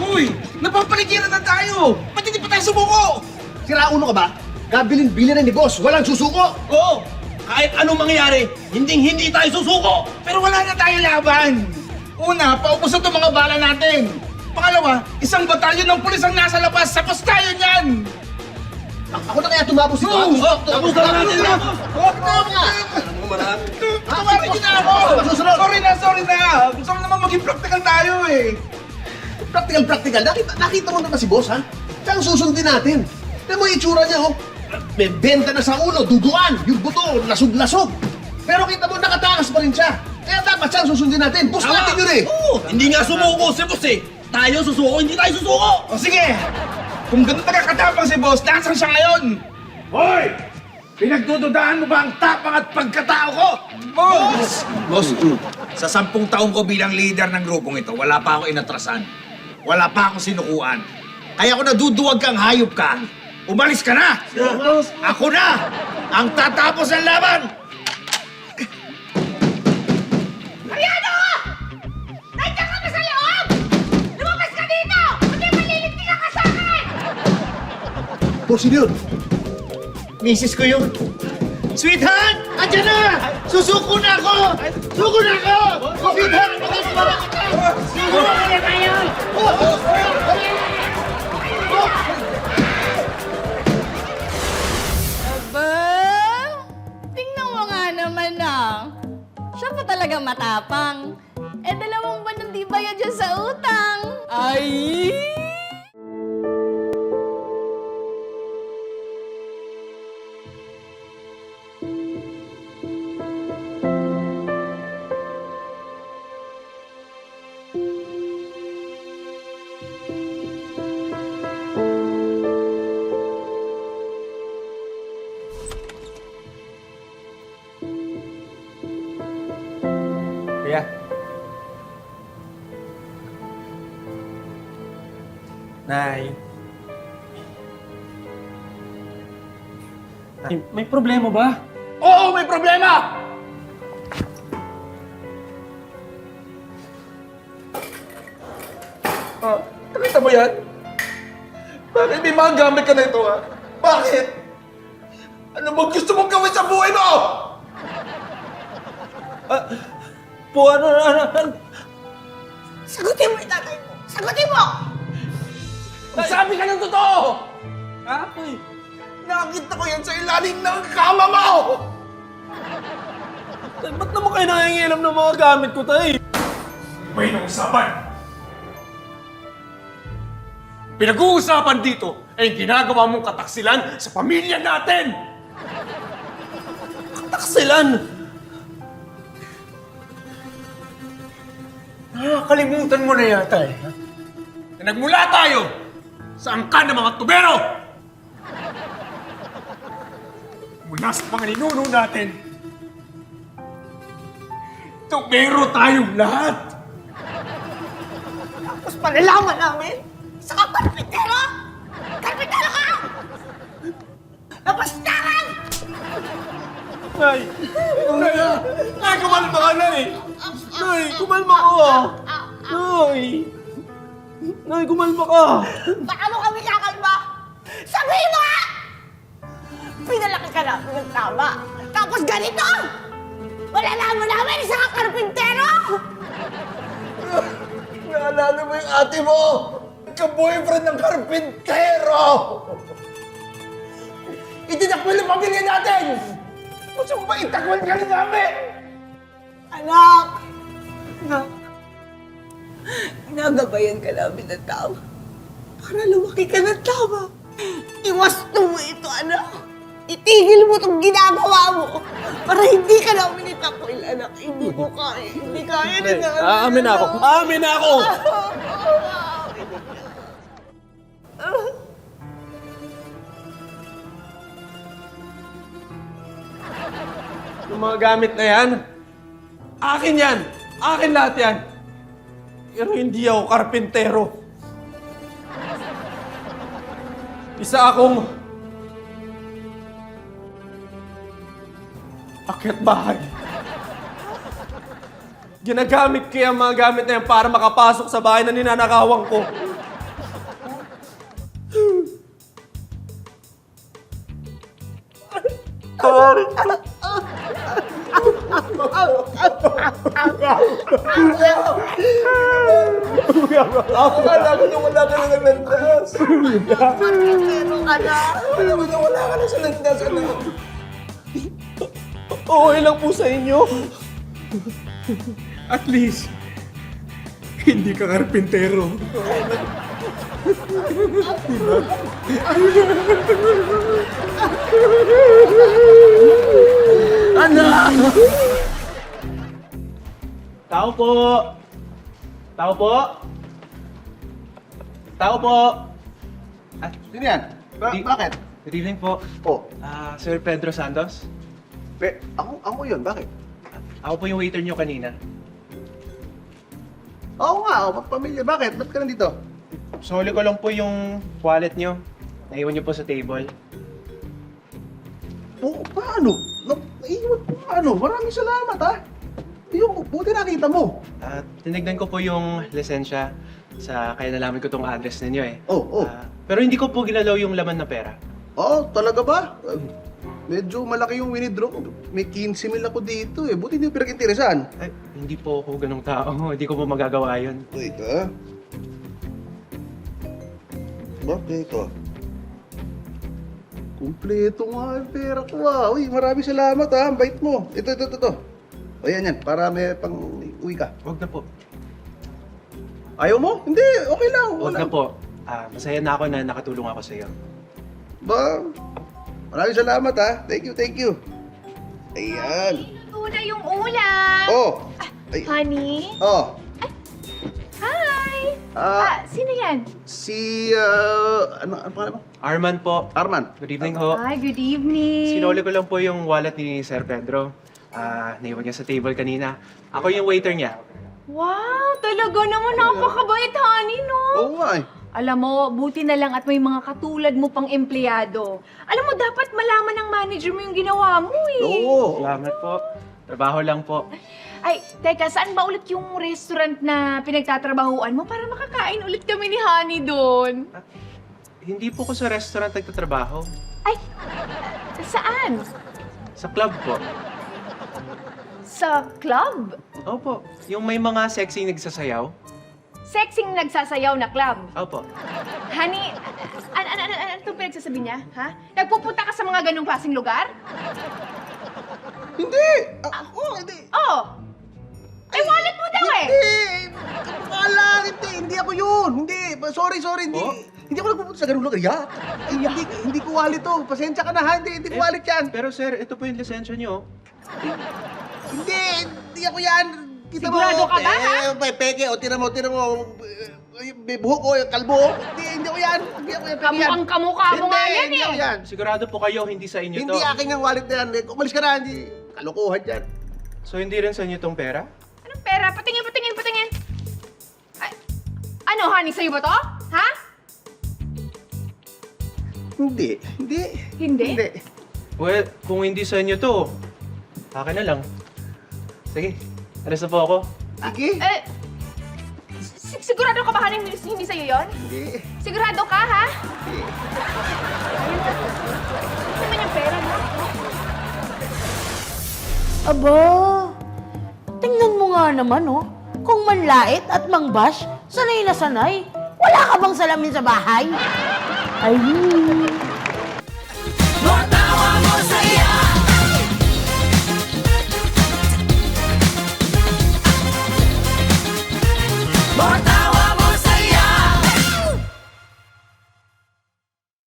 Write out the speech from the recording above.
Uy! Napapaligiran na tayo! Ba't hindi pa tayo sumuko? Siraulo ka ba? Kabilin-bilin na ni boss, walang susuko! Oo! Kahit anong mangyari, hindi tayo susuko! Pero wala na tayo laban! Una, paubos na itong mga bala natin! Pangalawa, isang batalyon ng pulis ang nasa labas! Sapos tayo niyan! Ako na kaya tumapos ito? Tapos na natin na! Huwag na! Tawarin niyo na ako! Sorry na! Gusto ko naman maging practical tayo eh! Practical. Nakita mo na ba si boss, ha? Siyang susundin natin. Tignan mo yung itsura niya, oh. May benta na sa ulo, duduan, yung buto, lasog-lasog. Pero kita mo, nakatakas pa rin siya. Kaya dapat siyang susundin natin. Boss natin yun eh. Oo! Hindi nga sumuko si boss eh! Tayo susuko, hindi tayo susuko! O sige! Kung ganun nakakatapang si boss, nasaan siya ngayon? Hoy! Pinagdududaan mo ba ang tapang at pagkatao ko? Boss! Boss, sa 10 taong ko bilang leader ng grupong ito, wala pa ako inatrasan. Wala pa akong sinukuan. Kaya kung naduduwag kang hayop ka, umalis ka na! Ako na! Ang tatapos ng laban! Mariano! Nandiyan ka na sa loob! Lumabas ka dito! Hindi malilintikan ka sa akin! Boss, sino yun? Misis ko yun! Sweetheart! Andiyan na! Susuko na ako! Suko na ako! Sweetheart! Suko na tayo! Aba, tingnan mo nga naman siya pa talaga matapang. Eh, 2 buwan nang di bayad dyan sa utang. Ay! Kuya. Nay. Nay, may problema ba? Oo, may problema! Nakita mo yan? Bakit may mga gamit ka na ito, ha? Bakit? Ano bang gusto mong gawin sa buhay mo? ano? Sagutin mo yung tatay mo! Sagutin mo! Magsabi ka ng totoo! Ha? Uy. Nakita ko yan sa ilalim ng kama mo! Tay, ba't naman kayo nangingilam ng mga gamit ko, tay? May nausapan. Pinag-uusapan dito ay ginagawa mong kataksilan sa pamilya natin! Taksilan! Nakakalimutan mo na yata eh. Na nagmula tayo sa angkan ng mga tubero! Mula sa mga ninuno natin, tubero tayong lahat! Tapos palalaman namin, sa karpintero! Karpintero ka! Napastaran! Nay! Nay, kumalma ka, Nay! Nay, kumalma ka! Nay! Nay, kumalma ka! Paano kami kakalma? Sabihin mo nga! Pinalaki ka na ng tama. Tapos ganito! Malalaman namin isa ka karpintero! Naalala mo yung ate mo? Ka-boyfriend ng karpintero! Itinakwil ang pamilya natin! Gusto mo ba itakwil ka rin namin? Anak! Anak! Nagabayan ka namin ng tama. Para lumaki ka ng tama. Iwasto mo ito, anak. Itigil mo itong ginagawa mo. Para hindi ka namin itakwil, anak. Hindi ko kaya. Hindi kaya na namin. Aamin na ako! Aamin na ako! Yung mga gamit na yan, akin yan! Akin lahat yan! Pero hindi ako karpintero. Isa akong akyat bahay. Ginagamit ko yung mga gamit na yan para makapasok sa bahay na ninanakawan ko. Akala ko na wala ka na naglandas. Pero ka na. Akala ko na wala ka na sa landas, anak. Okay lang po sa inyo. At least, hindi ka karpintero. Tao po! Tao po! Tao po! Sino yan? Bakit? Good evening po. Oh, Sir Pedro Santos. ako yun. Bakit? Ako po yung waiter nyo kanina. Oo nga, pamilya. Bakit? Ba't ka nandito? Soli ko lang po yung wallet nyo. Naiwan nyo po sa table. Paano? Naiwan ko paano? Maraming salamat, ha? Yung, buti nakita mo. Tinignan ko po yung lisensya kaya nalaman ko tong address ninyo eh. Oh. Pero hindi ko po ginalaw yung laman na pera. Oo, talaga ba? Medyo malaki yung winidraw ko. May 15 mil ako dito eh. Buti hindi mo pinag-interesan. Ay, hindi po ako ganong tao. Hindi ko po magagawa yun. Wait, ha? Bakit ito? Kumpleto nga yung pera ko, ah. Uy, maraming salamat, ha. Ang bait mo. Ito. O yan. Para may pang uwi ka. Huwag na po. Ayaw mo? Hindi, okay lang. Huwag na po. Masaya na ako na nakatulong ako sa iyo. Ba? Maraming salamat, ha. Thank you. Ayan. Luto na yung ulam! Oh. Ay, Honey? oh. Hi! Sino yan? Si, ano pangalan mo? Arman po. Arman. Good evening ho. Hi, good evening! Sinuli ko lang po yung wallet ni Sir Pedro. Naiwan niya sa table kanina. Ako yung waiter niya. Wow! Talaga naman napakabait, honey, no? Oo nga eh. Alam mo, buti na lang at may mga katulad mo pang empleyado. Alam mo, dapat malaman ng manager mo yung ginawa mo, eh. Oo. Salamat po. Trabaho lang po. Ay, teka, saan ba ulit yung restaurant na pinagtatrabahuan mo para makakain ulit kami ni Honey doon? Hindi po ko sa restaurant nagtatrabaho. Ay, saan? Sa club po. Sa club? Opo. Yung may mga sexy nagsasayaw. Sexing nagsasayaw na club. Opo. Honey, ano itong pinagsasabi niya? Ha? Nagpupunta ka sa mga ganung klaseng lugar? Hindi. Hindi. Oo! Ay, wallet mo daw eh! Wala, hindi ako yun. Hindi. Sorry, hindi. Oh? Hindi ako nagpupunta sa ganung lugar. Ay, hindi ko wallet to. Pasensya ka na, ha? Hindi ko wallet yan. Pero sir, ito po yung lisensya niyo. Hindi ako yan. Kita Sigurado mo, ka ba, ha? Peke, o tira mo, may buhok ko, kalbo. Hindi ako yan. Hindi ako yan. peke yan. Kamukhang kamukha mo nga yan Hindi eh! ako yan. Sigurado po kayo, hindi sa inyo Hindi to. akin ang wallet na yan. Umalis ka na, hindi. Kalokohan yan. So hindi rin sa inyo tong pera? Anong pera? Patingin! Ay, ano, honey, sa'yo ba to? Ha? Hindi. Hindi? Well, kung hindi sa inyo to, akin na lang. Sige, alas na po ako. Sige. Sigurado ka ba, honey, hindi sa'yo yon? Hindi. Sigurado ka, ha? Hindi. Ano naman yung pera, ha? Aba, tingnan mo nga naman, oh. Kung manlait at mangbash, sanay na sanay. Wala ka bang salamin sa bahay? Ayun.